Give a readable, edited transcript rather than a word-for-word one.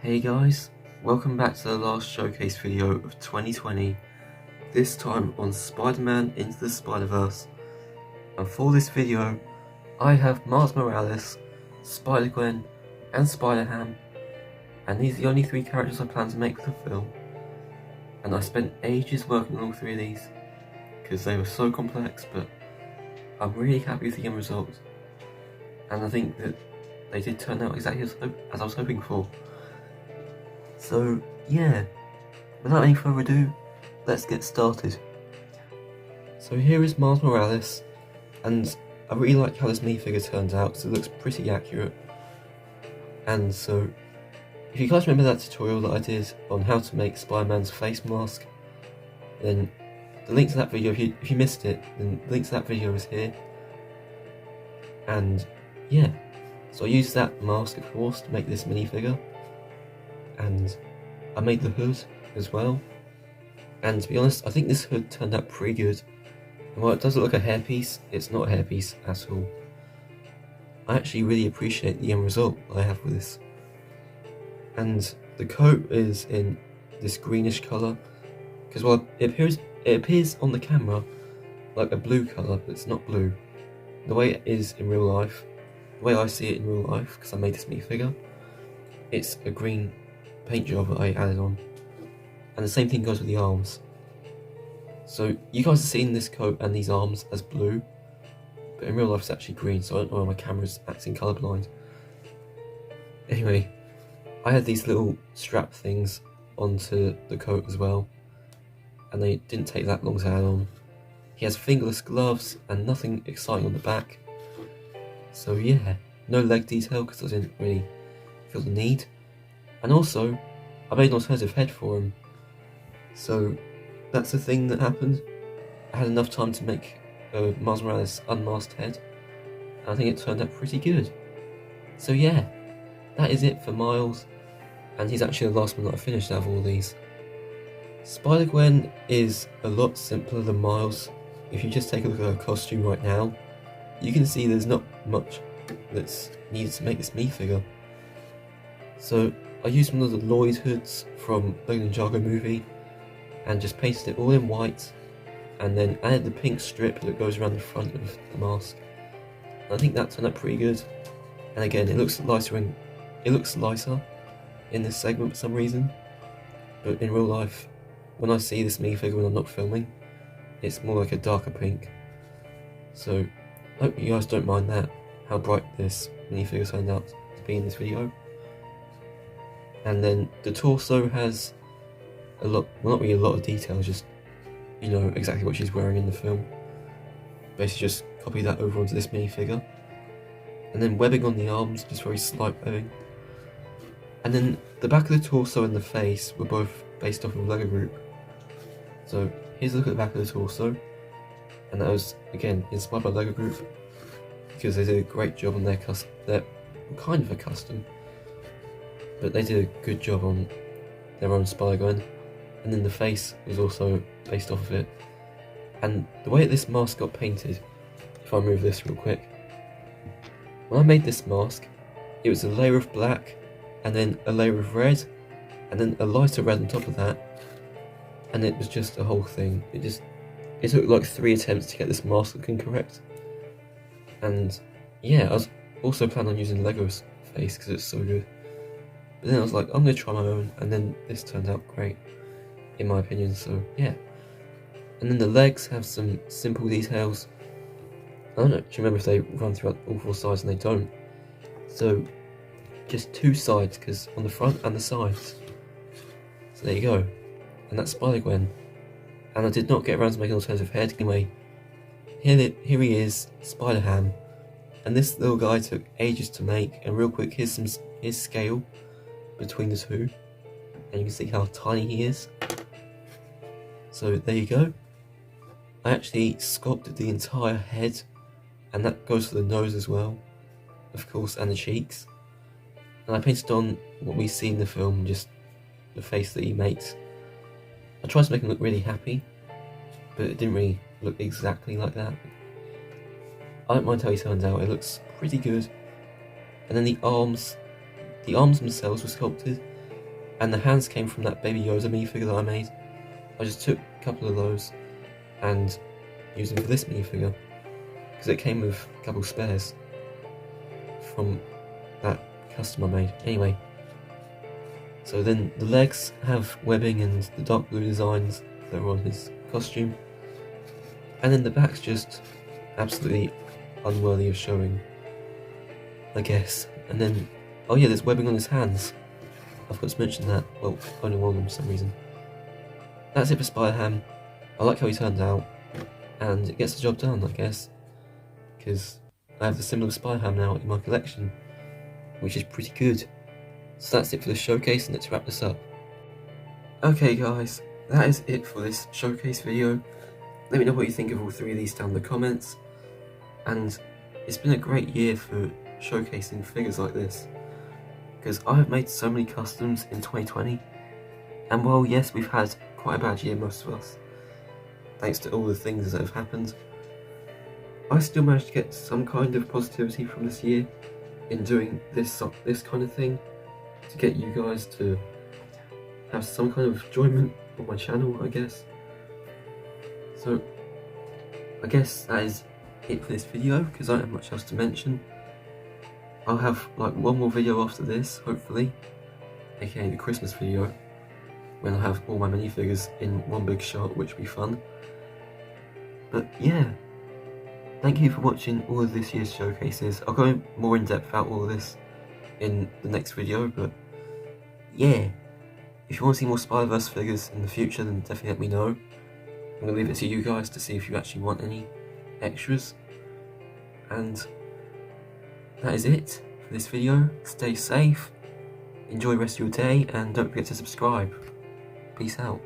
Hey guys, welcome back to the last showcase video of 2020, this time on Spider-Man Into the Spiderverse. And for this video, I have Miles Morales, SpiderGwen and SpiderHam, and these are the only three characters I plan to make for the film. And I spent ages working on all three of these, because they were so complex, but I'm really happy with the end result. And I think that they did turn out exactly as I was hoping for. So yeah, without any further ado, let's get started. So here is Miles Morales, and I really like how this minifigure turns out because it looks pretty accurate. And so, if you guys remember that tutorial that I did on how to make Spider-Man's face mask, then the link to that video, if you missed it, then the link to that video is here. And yeah, so I used that mask of course to make this minifigure. And I made the hood as well, and to be honest, I think this hood turned out pretty good. And while it does look like a hairpiece, it's not a hairpiece at all. I actually really appreciate the end result I have with this. And the coat is in this greenish colour, because while it appears on the camera like a blue colour, but it's not blue. The way it is in real life, the way I see it in real life, because I made this minifigure, it's a green paint job that I added on, and the same thing goes with the arms. So you guys are seeing this coat and these arms as blue, but in real life it's actually green, so I don't know why my camera's acting colourblind. Anyway, I had these little strap things onto the coat as well, and they didn't take that long to add on. He has fingerless gloves and nothing exciting on the back. So yeah, no leg detail because I didn't really feel the need. And also, I made an alternative head for him. So that's the thing that happened. I had enough time to make Miles Morales' unmasked head, and I think it turned out pretty good. So yeah, that is it for Miles, and he's actually the last one that I finished out of all these. Spider-Gwen is a lot simpler than Miles. If you just take a look at her costume right now, you can see there's not much that's needed to make this minifigure. So I used one of the Lloyd hoods from the Ninjago movie and just painted it all in white, and then added the pink strip that goes around the front of the mask. And I think that turned out pretty good. And again, it looks lighter in this segment for some reason, but in real life, when I see this minifigure when I'm not filming, it's more like a darker pink. So I hope you guys don't mind that, how bright this minifigure turned out to be in this video. And then the torso has a lot, well, not really a lot of details, just, you know, exactly what she's wearing in the film. Basically just copy that over onto this minifigure. And then webbing on the arms, just very slight webbing. And then the back of the torso and the face were both based off of Lego Group. So here's a look at the back of the torso. And that was, again, inspired by Lego Group, because they did a great job on their kind of a custom, but they did a good job on their own Spider-Gwen. And then the face was also based off of it. And the way that this mask got painted, if I move this real quick, when I made this mask, it was a layer of black, and then a layer of red, and then a lighter red on top of that, and it was just a whole thing. It took like 3 attempts to get this mask looking correct. And yeah, I was also planning on using Lego's face because it's so good. But then I was like, I'm going to try my own, and then this turned out great, in my opinion, so yeah. And then the legs have some simple details. I don't actually remember if they run throughout all 4 sides, and they don't. So, just 2 sides, because on the front and the sides. So there you go. And that's Spider-Gwen. And I did not get around to making an alternative head. Anyway, here he is, SpiderHam. And this little guy took ages to make, and real quick, here's his scale between the two, and you can see how tiny he is. So there you go. I actually sculpted the entire head, and that goes for the nose as well, of course, and the cheeks. And I painted on what we see in the film, just the face that he makes. I tried to make him look really happy, but it didn't really look exactly like that. I don't mind how he turns out, it looks pretty good. And then the arms themselves were sculpted, And the hands came from that Baby Yoda minifigure that I made. I just took a couple of those and used them for this minifigure, because it came with a couple spares from that custom I made. Anyway, so then the legs have webbing and the dark blue designs that are on his costume, and then the back's just absolutely unworthy of showing, I guess. And then, oh yeah, there's webbing on his hands. I forgot to mention that. Well, only one of them for some reason. That's it for SpiderHam. I like how he turned out, and it gets the job done, I guess, because I have the similar SpiderHam now in my collection, which is pretty good. So that's it for the showcase, and let's wrap this up. Okay guys, that is it for this showcase video. Let me know what you think of all three of these down in the comments. And it's been a great year for showcasing figures like this, because I have made so many customs in 2020, and well, yes, we've had quite a bad year, most of us, thanks to all the things that have happened. I still managed to get some kind of positivity from this year in doing this kind of thing, to get you guys to have some kind of enjoyment on my channel, I guess. So I guess that is it for this video, because I don't have much else to mention. I'll have like one more video after this, hopefully, aka the Christmas video, when I have all my minifigures in one big shot, which will be fun. But yeah, thank you for watching all of this year's showcases. I'll go more in depth about all of this in the next video, but yeah, if you want to see more Spiderverse figures in the future, then definitely let me know. I'm going to leave it to you guys to see if you actually want any extras. And that is it for this video. Stay safe, enjoy the rest of your day, and don't forget to subscribe. Peace out.